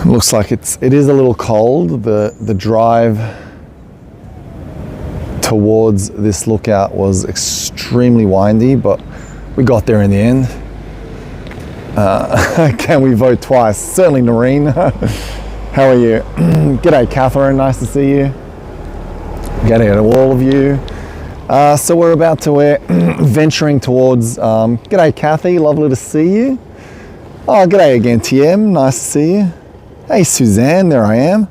Looks like it is a little cold. The drive towards this lookout was extremely windy, but we got there in the end. Can we vote twice? Certainly, Noreen. How are you? G'day, Catherine. Nice to see you. G'day to all of you. So we're about to venturing towards. G'day, Kathy. Lovely to see you. Oh, g'day again, TM. Nice to see you. Hey, Suzanne. There I am.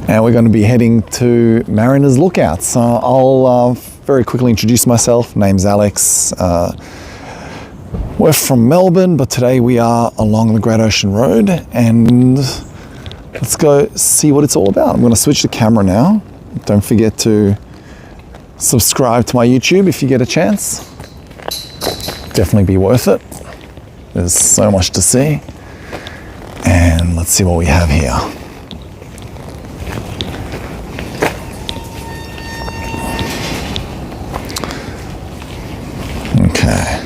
And we're going to be heading to Marriners Lookout. So I'll very quickly introduce myself. Name's Alex. We're from Melbourne, but today we are along the Great Ocean Road, and let's go see what it's all about. I'm going to switch the camera now. Don't forget to subscribe to my YouTube if you get a chance. Definitely be worth it. There's so much to see. And let's see what we have here. Okay.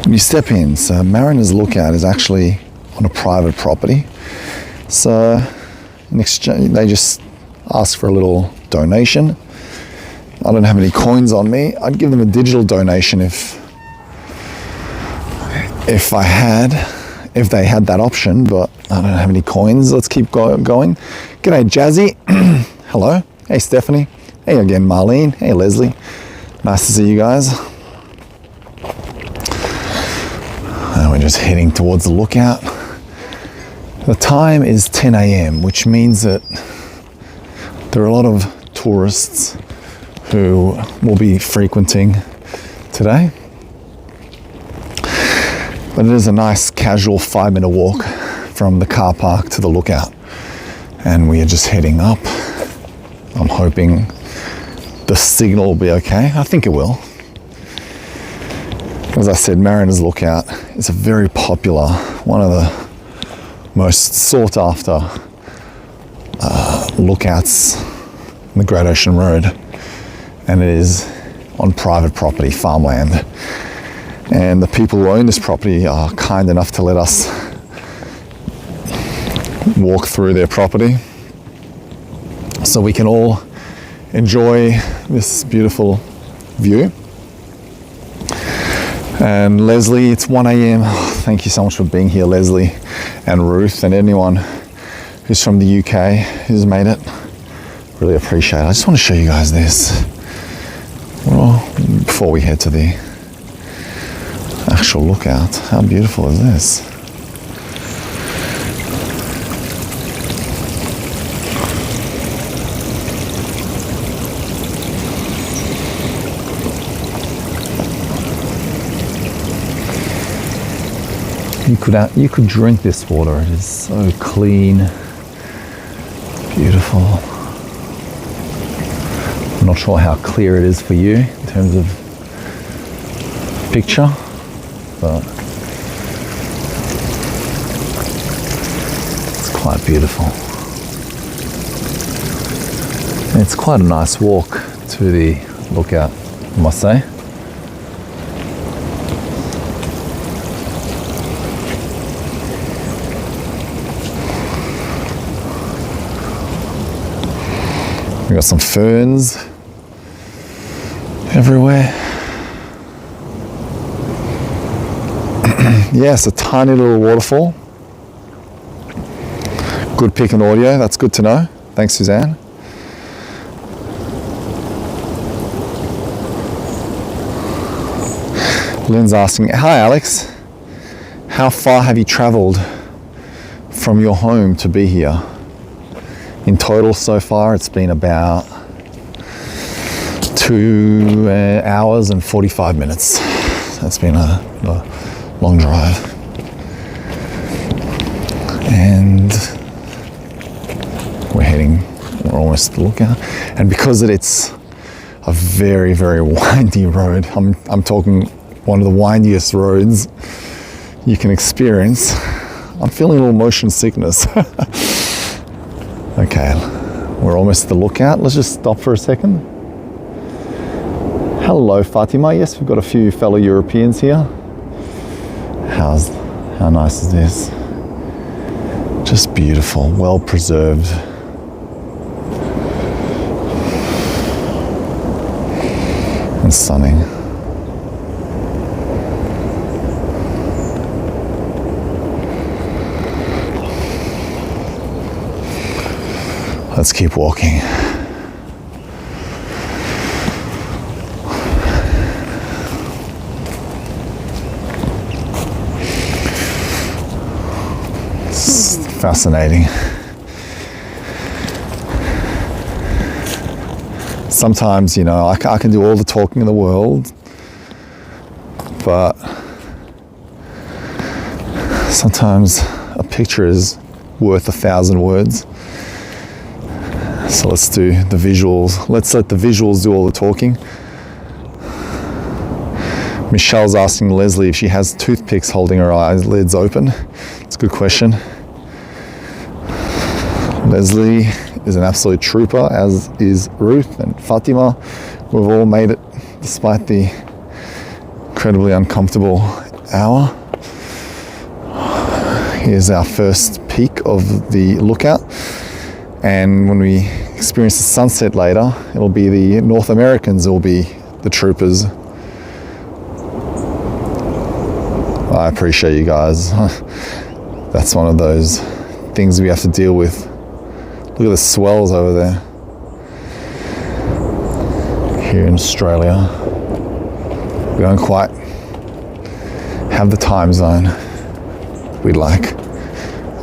When you step in, so Marriners Lookout is actually on a private property. So in exchange, they just ask for a little donation. I don't have any coins on me. I'd give them a digital donation if they had that option, but I don't have any coins. Let's keep going. G'day, Jazzy. Hello. Hey, Stephanie. Hey again, Marlene. Hey, Leslie. Nice to see you guys. And we're just heading towards the lookout. The time is 10 a.m., which means that there are a lot of tourists who will be frequenting today. But it is a nice casual 5-minute walk from the car park to the lookout. And we are just heading up. I'm hoping the signal will be okay. I think it will. As I said, Marriners Lookout is a very popular, one of the most sought after lookouts in the Great Ocean Road. And it is on private property, farmland. And the people who own this property are kind enough to let us walk through their property so we can all enjoy this beautiful view. And Leslie, it's 1 a.m. Thank you so much for being here, Leslie and Ruth and anyone who's from the UK who's made it. Really appreciate it. I just want to show you guys this. Well, before we head to the actual lookout, how beautiful is this? You could drink this water. It is so clean, beautiful. I'm not sure how clear it is for you in terms of picture, but it's quite beautiful. And it's quite a nice walk to the lookout, I must say. We got some ferns everywhere. Yes, a tiny little waterfall. Good pic and audio, that's good to know. Thanks, Suzanne. Lynn's asking, hi Alex, how far have you traveled from your home to be here? In total so far, it's been about 2 hours and 45 minutes. That's been a long drive. And we're almost at the lookout. And because it's a very, very windy road, I'm talking one of the windiest roads you can experience, I'm feeling a little motion sickness. Okay, we're almost at the lookout. Let's just stop for a second. Hello, Fatima. Yes, we've got a few fellow Europeans here. How nice is this? Just beautiful, well preserved. And stunning. Let's keep walking. It's fascinating. Sometimes, you know, I can do all the talking in the world, but sometimes a picture is worth 1,000 words. So let's do the visuals. Let's let the visuals do all the talking. Michelle's asking Leslie if she has toothpicks holding her eyelids open. It's a good question. Leslie is an absolute trooper, as is Ruth and Fatima. We've all made it despite the incredibly uncomfortable hour. Here's our first peak of the lookout. And when we experience the sunset later, it'll be the North Americans, will be the troopers. I appreciate you guys. That's one of those things we have to deal with. Look at the swells over there. Here in Australia, we don't quite have the time zone we'd like.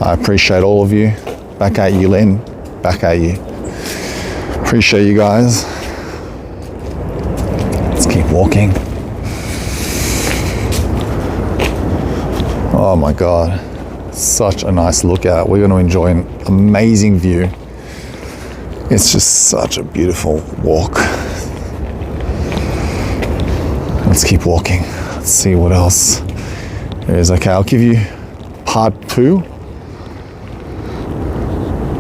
I appreciate all of you. Back at you, Len. Back at you. Appreciate you guys. Let's keep walking. Oh my God, such a nice lookout. We're going to enjoy an amazing view. It's just such a beautiful walk. Let's keep walking. Let's see what else there is. Okay, I'll give you part two.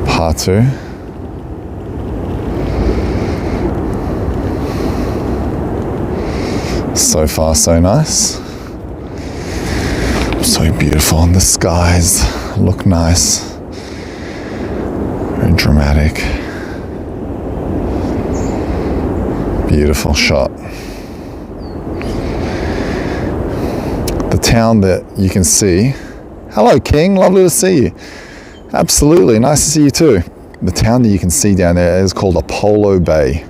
Part two. So far, so nice. So beautiful, and the skies look nice. Very dramatic. Beautiful shot. The town that you can see. Hello, King. Lovely to see you. Absolutely. Nice to see you too. The town that you can see down there is called Apollo Bay.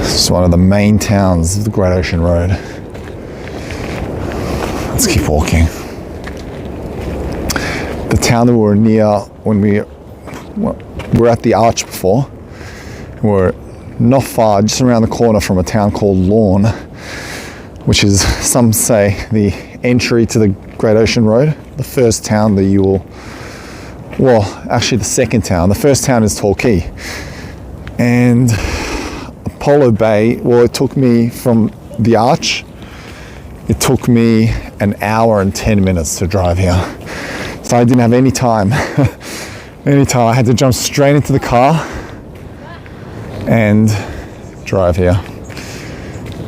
It's one of the main towns of the Great Ocean Road. Let's keep walking. The town that we were near when we were at the arch before, we're not far, just around the corner from a town called Lorne, which is, some say, the entry to the Great Ocean Road. The first town that you will, well, actually the second town. The first town is Torquay. And Apollo Bay, well, it took me from the arch, it took me an hour and 10 minutes to drive here. So I didn't have any time. I had to jump straight into the car and drive here.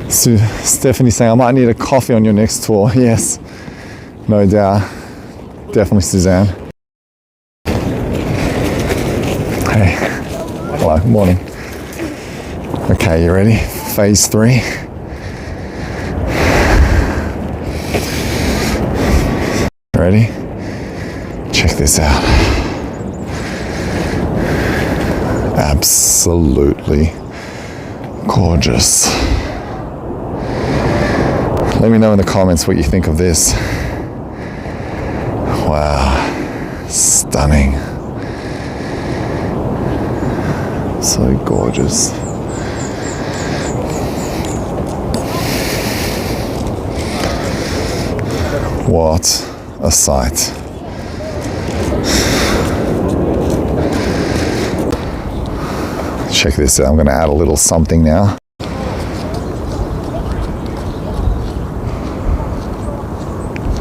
So Stephanie's saying, I might need a coffee on your next tour. Yes, no doubt. Definitely, Suzanne. Hey, hello, morning. Okay, you ready? Phase 3. Ready? Check this out. Absolutely gorgeous. Let me know in the comments what you think of this. Wow, stunning. So gorgeous. What a sight. Check this out. I'm going to add a little something now.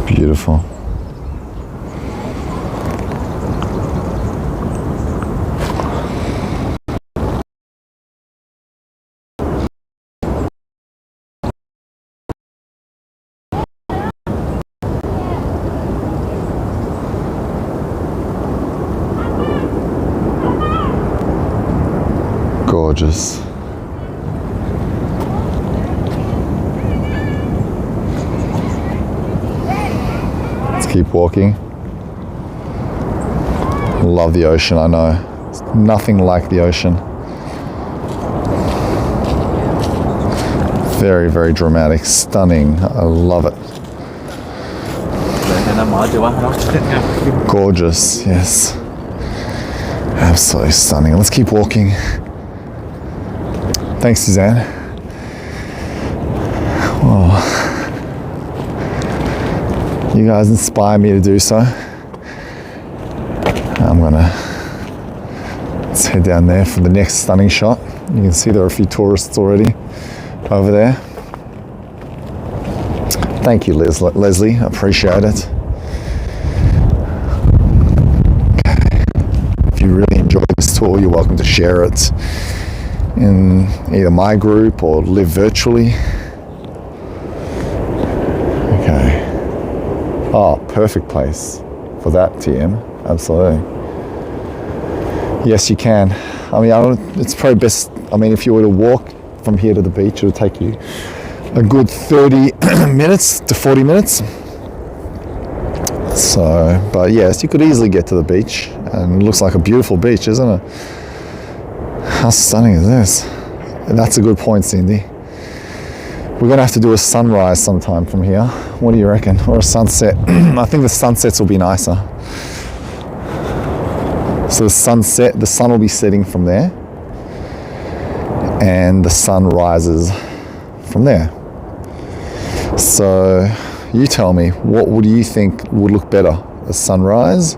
Beautiful. gorgeous. Let's keep walking. Love the ocean, I know. It's nothing like the ocean. Very, very dramatic, stunning. I love it. Gorgeous, yes. Absolutely stunning. Let's keep walking. Thanks, Suzanne. Oh, you guys inspire me to do so. Let's head down there for the next stunning shot. You can see there are a few tourists already over there. Thank you, Leslie. Appreciate it. Okay. If you really enjoyed this tour, you're welcome to share it in either my group or live virtually. Okay. Oh, perfect place for that, TM. Absolutely. Yes, you can. I mean, it's probably best, if you were to walk from here to the beach, it would take you a good 30 minutes to 40 minutes. So, but yes, you could easily get to the beach, and it looks like a beautiful beach, isn't it? How stunning is this? And that's a good point, Cindy. We're gonna have to do a sunrise sometime from here. What do you reckon? Or a sunset? I think the sunsets will be nicer. So the sunset, the sun will be setting from there, and the sun rises from there. So you tell me, what would you think would look better? A sunrise?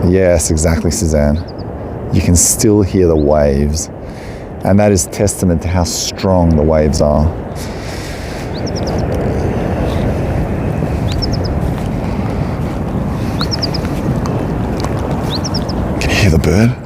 Yes, exactly, Suzanne. You can still hear the waves, and that is testament to how strong the waves are. Can you hear the bird?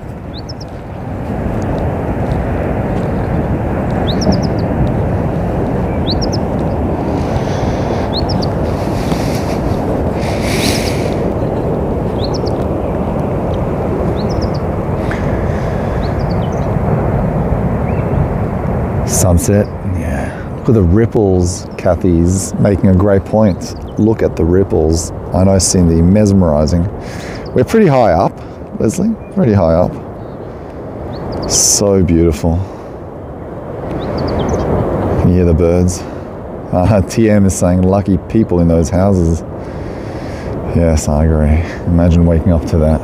Sunset, yeah. Look at the ripples. Kathy's making a great point. Look at the ripples. I know, Cindy, mesmerizing. We're pretty high up, Leslie, pretty high up. So beautiful. Can you hear the birds? TM is saying lucky people in those houses. Yes, I agree. Imagine waking up to that.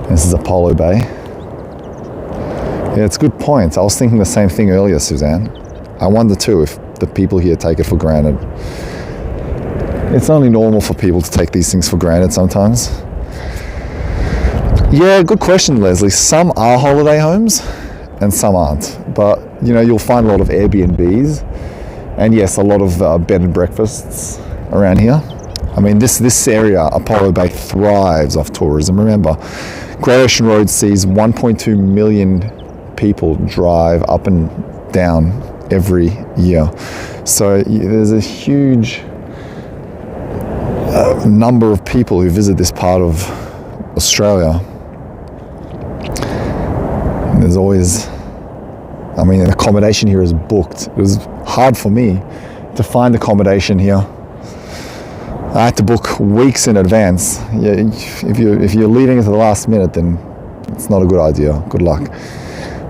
This is Apollo Bay. Yeah, it's a good point. I was thinking the same thing earlier, Suzanne. I wonder too if the people here take it for granted. It's only normal for people to take these things for granted sometimes. Yeah, good question, Leslie. Some are holiday homes and some aren't. But, you'll find a lot of Airbnbs and yes, a lot of bed and breakfasts around here. This area, Apollo Bay, thrives off tourism. Remember, Great Ocean Road sees 1.2 million people drive up and down every year. So there's a huge number of people who visit this part of Australia. And there's always, accommodation here is booked. It was hard for me to find accommodation here. I had to book weeks in advance. Yeah, if you're leaving at the last minute, then it's not a good idea. Good luck.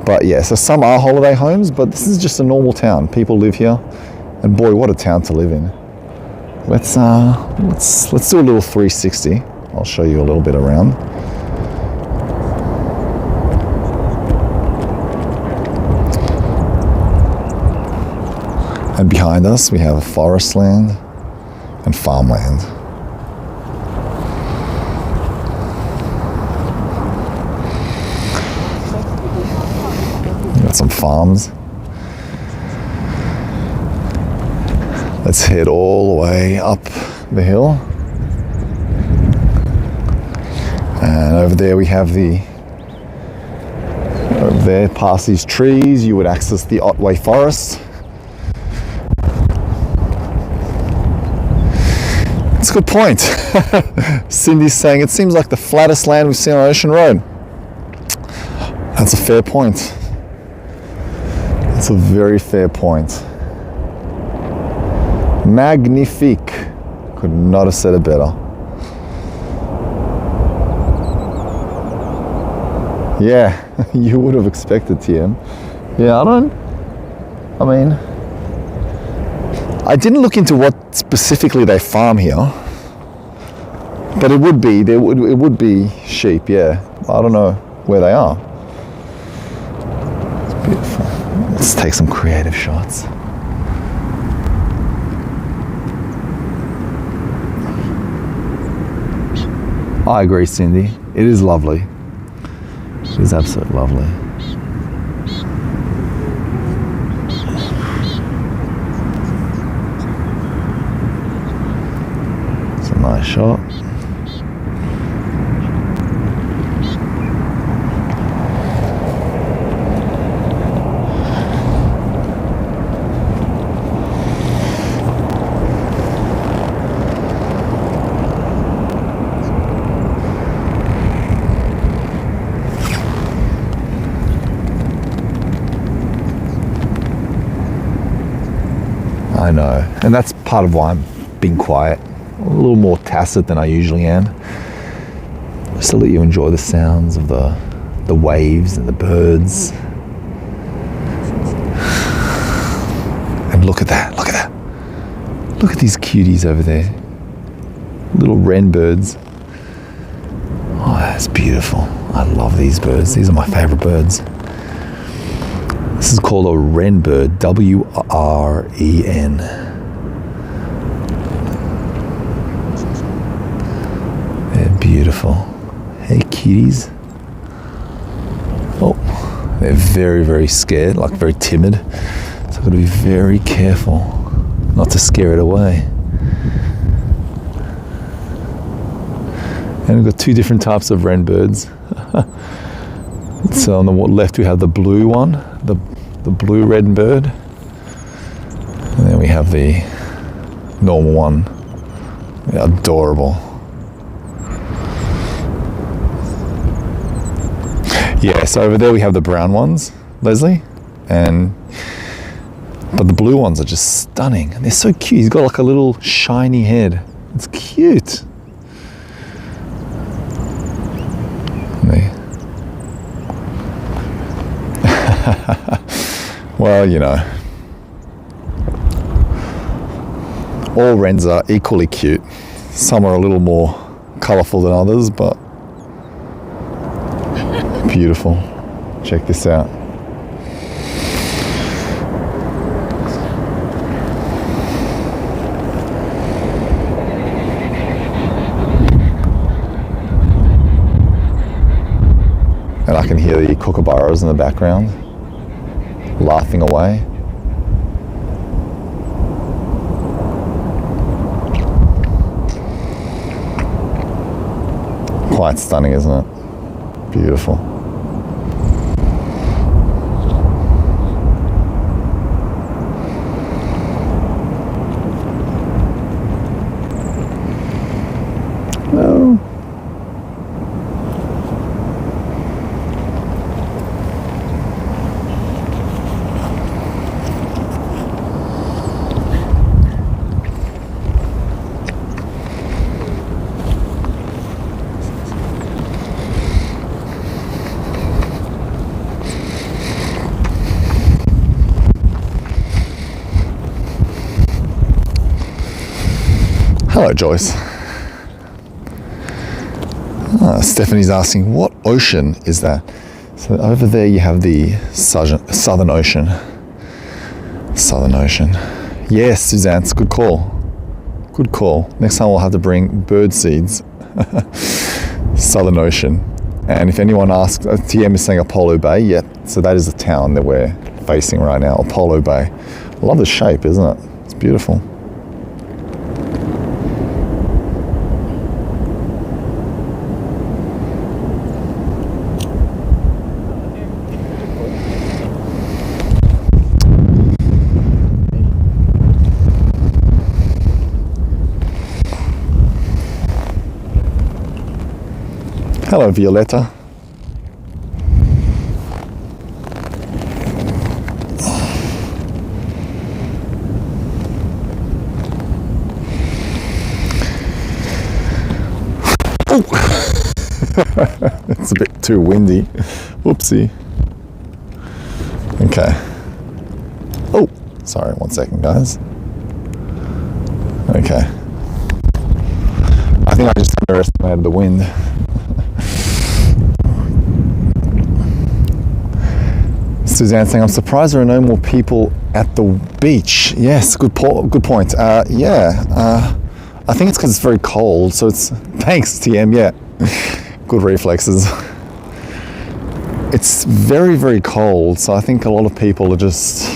But yeah, so some are holiday homes, but this is just a normal town. People live here, and boy, what a town to live in. Let's do a little 360. I'll show you a little bit around. And behind us, we have forest land and farmland. Got some farms. Let's head all the way up the hill. And over there we have over there past these trees, you would access the Otway Forest. That's a good point. Cindy's saying it seems like the flattest land we've seen on Ocean Road. That's a fair point. That's a very fair point. Magnifique. Could not have said it better. Yeah, you would have expected, TM. Yeah, I didn't look into what specifically they farm here, but it would be sheep, yeah. I don't know where they are. It's beautiful. Let's take some creative shots. I agree, Cindy. It is lovely. It is absolutely lovely. It's a nice shot. I know, and that's part of why I'm being quiet, a little more tacit than I usually am, just to let you enjoy the sounds of the waves and the birds. And look at that, look at that. Look at these cuties over there, little wren birds. Oh, that's beautiful. I love these birds. These are my favorite birds. This is called a wren bird, W-R-E-N. They're beautiful. Hey, cuties. Oh, they're very, very scared, like very timid. So I've got to be very careful not to scare it away. And we've got two different types of wren birds. So on the left we have the blue one, the blue wren bird, and then we have the normal one. They're adorable. Yeah, so over there we have the brown ones, Leslie, but the blue ones are just stunning. They're so cute. He's got like a little shiny head. It's cute. Well, you know, all wrens are equally cute. Some are a little more colourful than others, but beautiful. Check this out. And I can hear the kookaburras in the background, laughing away. Quite stunning, isn't it? Beautiful. Hello. Hello, Joyce. Stephanie's asking, what ocean is that? So over there you have the Southern Ocean. Southern Ocean. Yes, Suzanne, it's a good call. Good call. Next time we'll have to bring bird seeds. Southern Ocean. And if anyone asks, TM is saying Apollo Bay. Yep, so that is the town that we're facing right now, Apollo Bay. I love the shape, isn't it? It's beautiful. Hello, Violetta. Oh! It's a bit too windy. Whoopsie. Okay. Oh, sorry, 1 second, guys. Okay. I think I just underestimated the wind. Suzanne saying, I'm surprised there are no more people at the beach. Yes, good point. I think it's because it's very cold, so it's, thanks TM, yeah. Good reflexes. It's very, very cold, so I think a lot of people are just,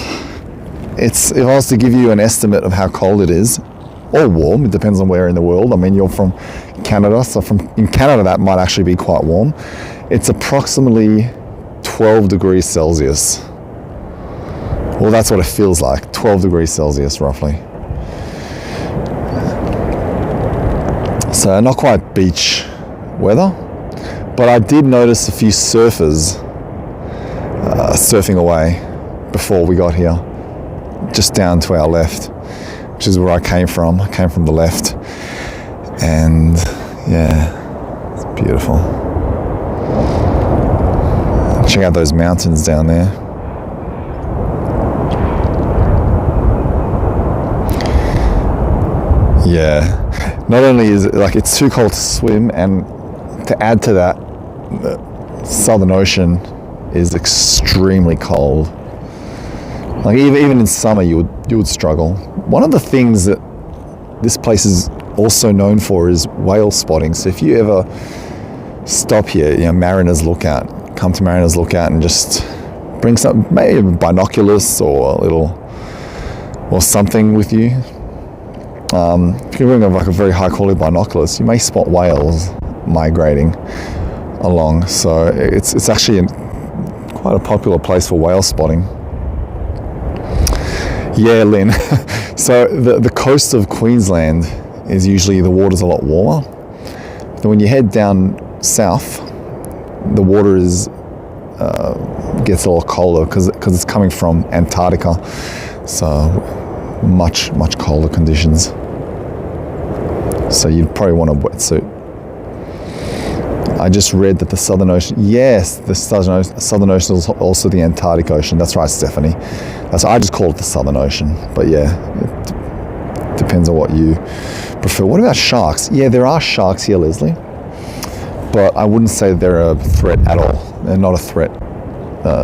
if I was to give you an estimate of how cold it is, or warm, it depends on where in the world. I mean, you're from Canada, so in Canada that might actually be quite warm. It's approximately 12 degrees Celsius. Well, that's what it feels like, 12 degrees Celsius roughly. So not quite beach weather, but I did notice a few surfers surfing away before we got here, just down to our left, which is where I came from. I came from the left, and yeah, it's beautiful. Check out those mountains down there. Yeah, not only is it like it's too cold to swim, and to add to that, the Southern Ocean is extremely cold. Like even in summer you would struggle. One of the things that this place is also known for is whale spotting. So if you ever stop here, Marriners Lookout, come to Marriners Lookout and just bring some, maybe binoculars or something with you. If you bring like a very high quality binoculars, you may spot whales migrating along. So it's actually quite a popular place for whale spotting. Yeah, Lynn. So the coast of Queensland is usually, the water's a lot warmer. Then when you head down south, the water gets a lot colder because it's coming from Antarctica. So much colder conditions. So you'd probably want a wetsuit. I just read that the Southern Ocean, yes, the Southern Ocean is also the Antarctic Ocean. That's right, Stephanie. I just call it the Southern Ocean. But yeah, it depends on what you prefer. What about sharks? Yeah, there are sharks here, Leslie. But I wouldn't say they're a threat at all. They're not a threat.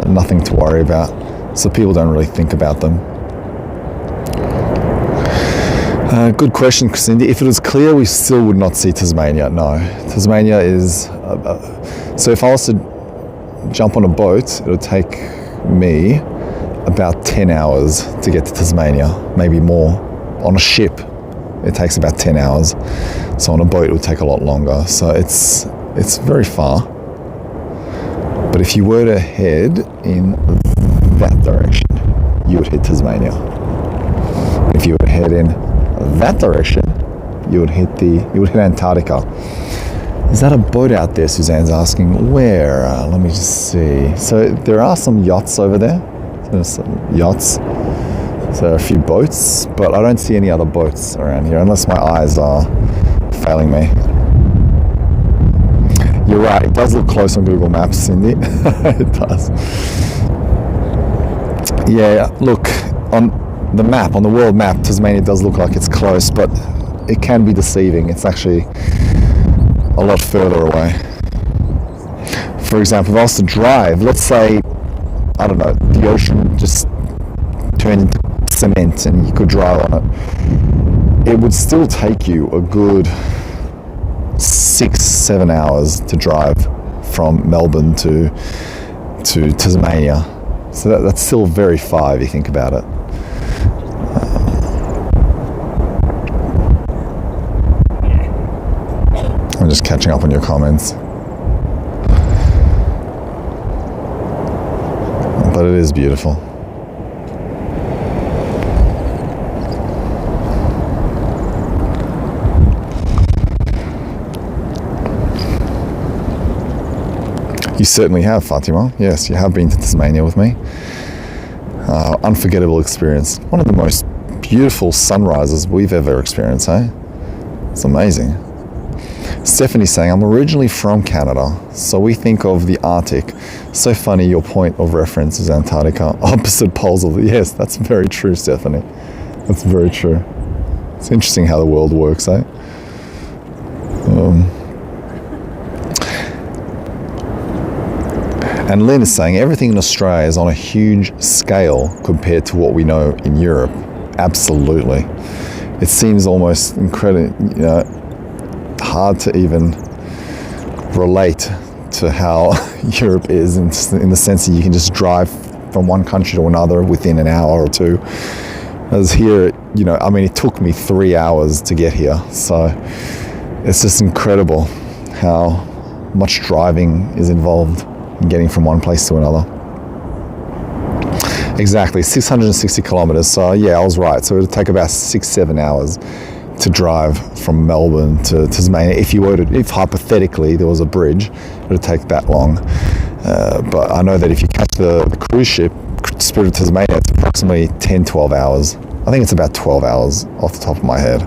Nothing to worry about. So people don't really think about them. Good question, Cindy. If it was clear, we still would not see Tasmania. No, Tasmania is. So if I was to jump on a boat, it would take me about 10 hours to get to Tasmania, maybe more. On a ship, it takes about 10 hours. So on a boat, it would take a lot longer. So it's very far. But if you were to head in that direction, you would hit Tasmania. If you were to head in that direction, you would hit Antarctica. Is that a boat out there? Suzanne's asking. Where? Let me just see. So there are some yachts over there. There's some yachts. So there are a few boats, but I don't see any other boats around here unless my eyes are failing me. You're right. It does look close on Google Maps, Cindy. It does. Yeah. Look on the map, on the world map, Tasmania does look like it's close, but it can be deceiving. It's actually a lot further away. For example, if I was to drive, let's say, I don't know, the ocean just turned into cement and you could drive on it, it would still take you a good 6-7 hours to drive from Melbourne to Tasmania. So that's still very far if you think about it. I'm just catching up on your comments. But it is beautiful. You certainly have, Fatima. Yes, you have been to Tasmania with me. Unforgettable experience. One of the most beautiful sunrises we've ever experienced, eh? It's amazing. Stephanie's saying, I'm originally from Canada, so we think of the Arctic. So funny, your point of reference is Antarctica, opposite poles of the... Yes, that's very true, Stephanie. That's very true. It's interesting how the world works, eh? And Lynn is saying, everything in Australia is on a huge scale compared to what we know in Europe. Absolutely. It seems almost incredible, hard to even relate to how Europe is in the sense that you can just drive from one country to another within an hour or two. As here, it took me 3 hours to get here. So it's just incredible how much driving is involved in getting from one place to another. Exactly, 660 kilometers. So yeah, I was right. So it would take about 6-7 hours to drive from Melbourne to Tasmania. If hypothetically there was a bridge, it would take that long. But I know that if you catch the cruise ship, Spirit of Tasmania, it's approximately 10-12 hours. I think it's about 12 hours off the top of my head.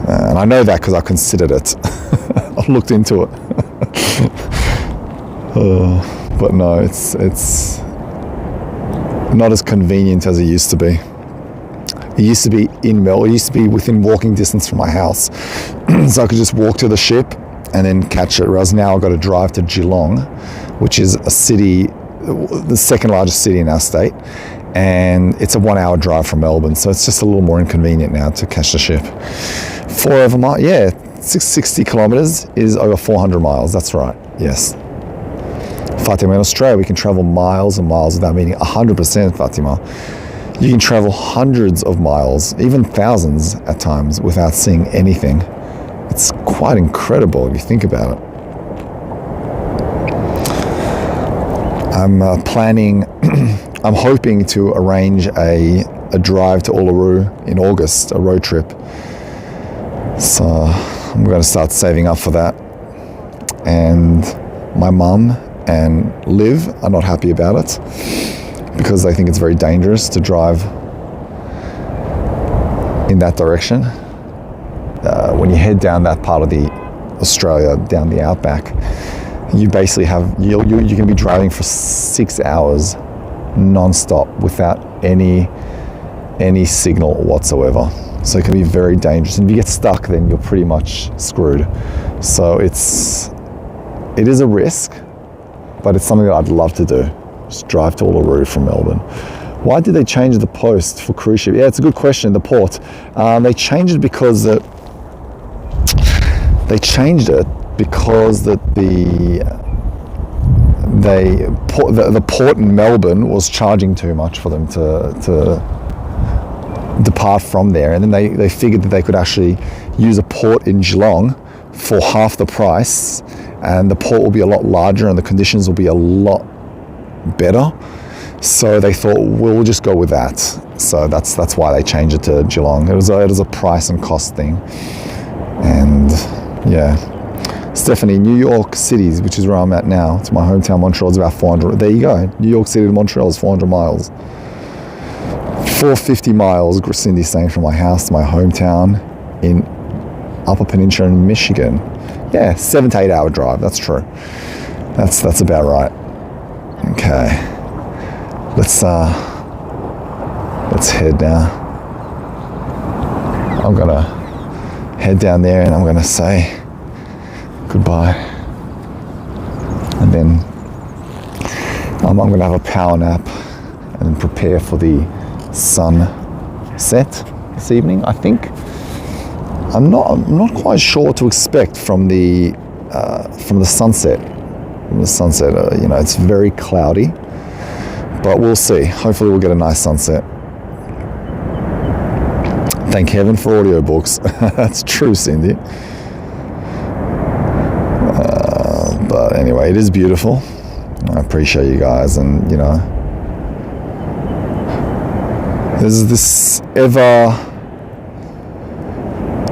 And I know that because I considered it. I looked into it. But no, it's not as convenient as it used to be. It used to be in Melbourne. It used to be within walking distance from my house. So I could just walk to the ship and then catch it. Whereas now I've got to drive to Geelong, which is a city, the second largest city in our state. And it's a 1 hour drive from Melbourne. So it's just a little more inconvenient now to catch the ship. 660 kilometers is over 400 miles. That's right. Yes. Fatima, in Australia, we can travel miles and miles without meeting 100%, Fatima. You can travel hundreds of miles, even thousands at times, without seeing anything. It's quite incredible if you think about it. I'm hoping to arrange a drive to Uluru in August, a road trip. So I'm going to start saving up for that. And my mum and Liv are not happy about it because they think it's very dangerous to drive in that direction. When you head down that part of the Australia, down the outback, you basically you can be driving for 6 hours non-stop without any signal whatsoever. So it can be very dangerous. And if you get stuck, then you're pretty much screwed. So it is a risk, but it's something that I'd love to do. Just drive to Uluru from Melbourne. Why did they change the post for cruise ship? Yeah, it's a good question. The port. They changed it because the port in Melbourne was charging too much for them to depart from there, and then they figured that they could actually use a port in Geelong for half the price, and the port will be a lot larger and the conditions will be a lot better. So they thought, we'll just go with that. So that's why they changed it to Geelong. It was a price and cost thing. And yeah, Stephanie, New York City, which is where I'm at now, it's my hometown. Montreal is about 400. There you go. New York City to Montreal is 400 miles. 450 miles, Cindy's saying, from my house to my hometown in Upper Peninsula in Michigan. Yeah, 7 to 8 hour drive. That's true. That's about right. Okay. Let's head now. I'm gonna head down there and I'm gonna say goodbye, and then I'm gonna have a power nap and then prepare for the sunset this evening. I think I'm not quite sure what to expect from the sunset. It's very cloudy, but we'll see. Hopefully we'll get a nice sunset. Thank heaven for audiobooks. That's true, Cindy. But anyway, it is beautiful. I appreciate you guys, and there's this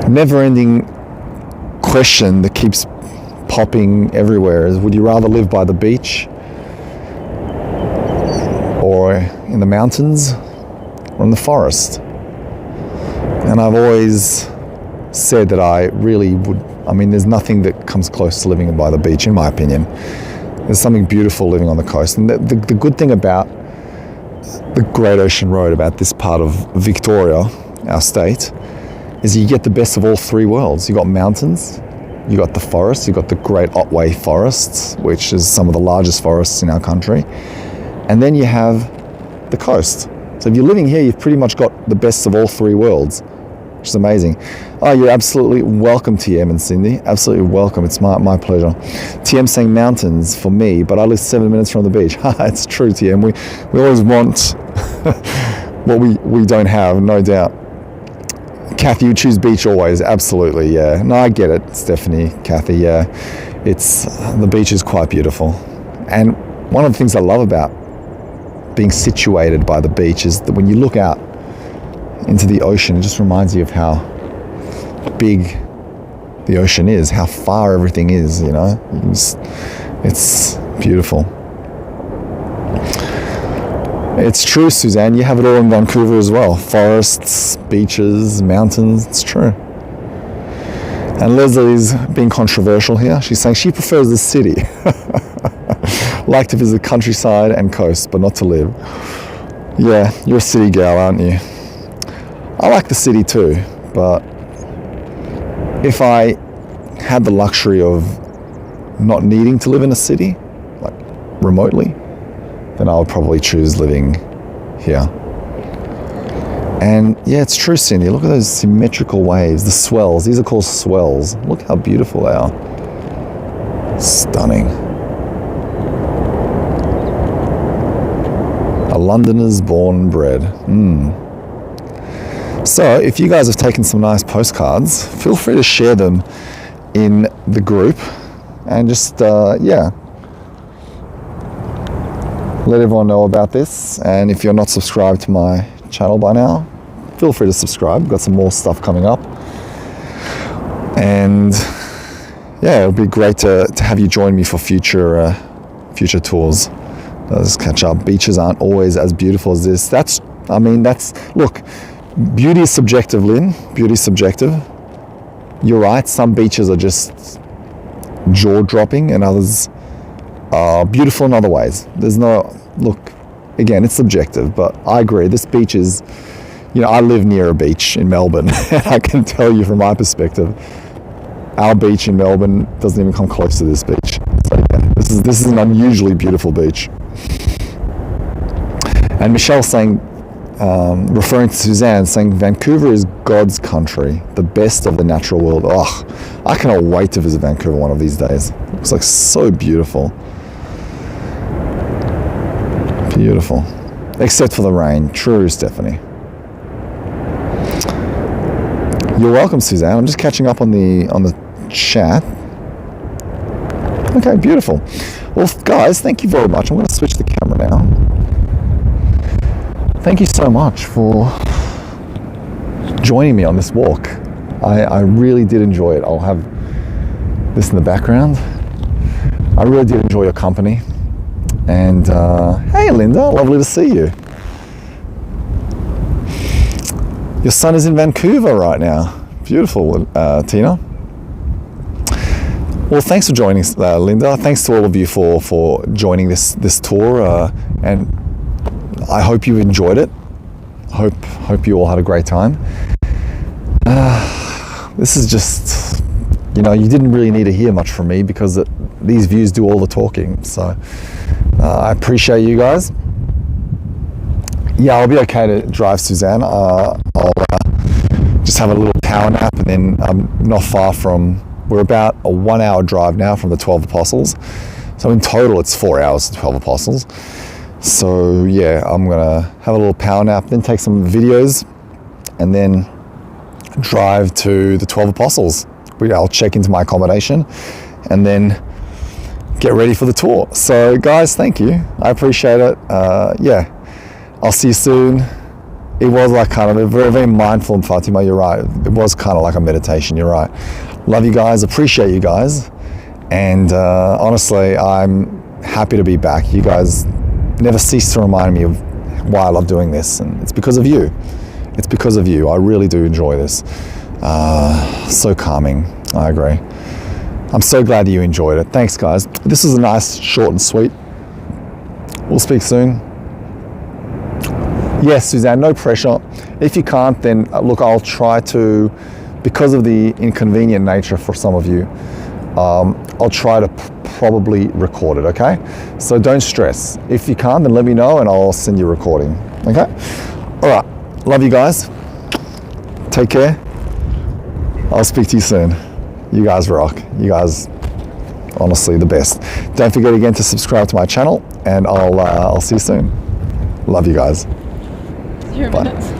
never-ending question that keeps popping everywhere: is would you rather live by the beach or in the mountains or in the forest? And I've always said that I really would, I mean, there's nothing that comes close to living by the beach, in my opinion. There's something beautiful living on the coast. And the good thing about the Great Ocean Road, about this part of Victoria, our state, is you get the best of all three worlds. You got mountains, you got the forests, you got the Great Otway forests, which is some of the largest forests in our country. And then you have the coast. So if you're living here, you've pretty much got the best of all three worlds, which is amazing. Oh, you're absolutely welcome, TM and Cindy. Absolutely welcome. It's my pleasure. TM saying mountains for me, but I live 7 minutes from the beach. It's true, TM. We always want what we don't have, no doubt. Kathy, you choose beach always. Absolutely, yeah. No, I get it, Stephanie, Kathy, yeah. The beach is quite beautiful. And one of the things I love about being situated by the beach is that when you look out into the ocean, it just reminds you of how big the ocean is, how far everything is, you know. It's beautiful. It's true, Suzanne, you have it all in Vancouver as well. Forests, beaches, mountains, it's true. And Leslie's being controversial here. She's saying she prefers the city. Like to visit countryside and coast, but not to live. Yeah, you're a city girl, aren't you? I like the city too, but if I had the luxury of not needing to live in a city, like remotely, then I would probably choose living here. And yeah, it's true, Cindy. Look at those symmetrical waves, the swells. These are called swells. Look how beautiful they are. Stunning. A Londoner's born and bred. So if you guys have taken some nice postcards, feel free to share them in the group and just, yeah, let everyone know about this. And if you're not subscribed to my channel by now, feel free to subscribe. We've got some more stuff coming up. And yeah, it'll be great to have you join me for future tours. Let's catch up. Beaches aren't always as beautiful as this. Look, beauty is subjective, Lynn. Beauty is subjective. You're right, some beaches are just jaw-dropping and others are beautiful in other ways. Look, again, it's subjective, but I agree. This beach is, you know, I live near a beach in Melbourne, and I can tell you from my perspective, our beach in Melbourne doesn't even come close to this beach. So yeah, this is an unusually beautiful beach. And Michelle's saying, referring to Suzanne, saying Vancouver is God's country, the best of the natural world. Oh, I cannot wait to visit Vancouver one of these days. It looks like so beautiful. Beautiful. Except for the rain. True, Stephanie. You're welcome, Suzanne. I'm just catching up on the chat. Okay, beautiful. Well, guys, thank you very much. I'm going to switch the camera now. Thank you so much for joining me on this walk. I really did enjoy it. I'll have this in the background. I really did enjoy your company. And hey, Linda, lovely to see you. Your son is in Vancouver right now. Beautiful, Tina. Well, thanks for joining, Linda. Thanks to all of you for joining this tour, and I hope you enjoyed it. Hope you all had a great time. This is just, you know, you didn't really need to hear much from me because these views do all the talking. So I appreciate you guys. Yeah, I'll be okay to drive, Suzanne. I'll just have a little power nap, and then I'm not far from, we're about a 1 hour drive now from the 12 Apostles. So in total, it's 4 hours to 12 Apostles. So yeah, I'm gonna have a little power nap, then take some videos, and then drive to the 12 Apostles. I'll check into my accommodation and then get ready for the tour. So guys, thank you. I appreciate it. Yeah, I'll see you soon. It was like kind of a very, very mindful, and Fatima, you're right. It was kind of like a meditation, you're right. Love you guys, appreciate you guys. And honestly, I'm happy to be back. You guys never cease to remind me of why I love doing this, and it's because of you. It's because of you. I really do enjoy this. So calming. I agree. I'm so glad you enjoyed it. Thanks, guys. This is a nice, short and sweet. We'll speak soon. Yes, Suzanne, no pressure. If you can't, then look, I'll try to, because of the inconvenient nature for some of you, I'll try to probably record it, okay? So don't stress. If you can't, then let me know and I'll send you a recording, okay? All right, love you guys. Take care. I'll speak to you soon. You guys rock. You guys, honestly, the best. Don't forget again to subscribe to my channel, and I'll see you soon. Love you guys. 0 minutes.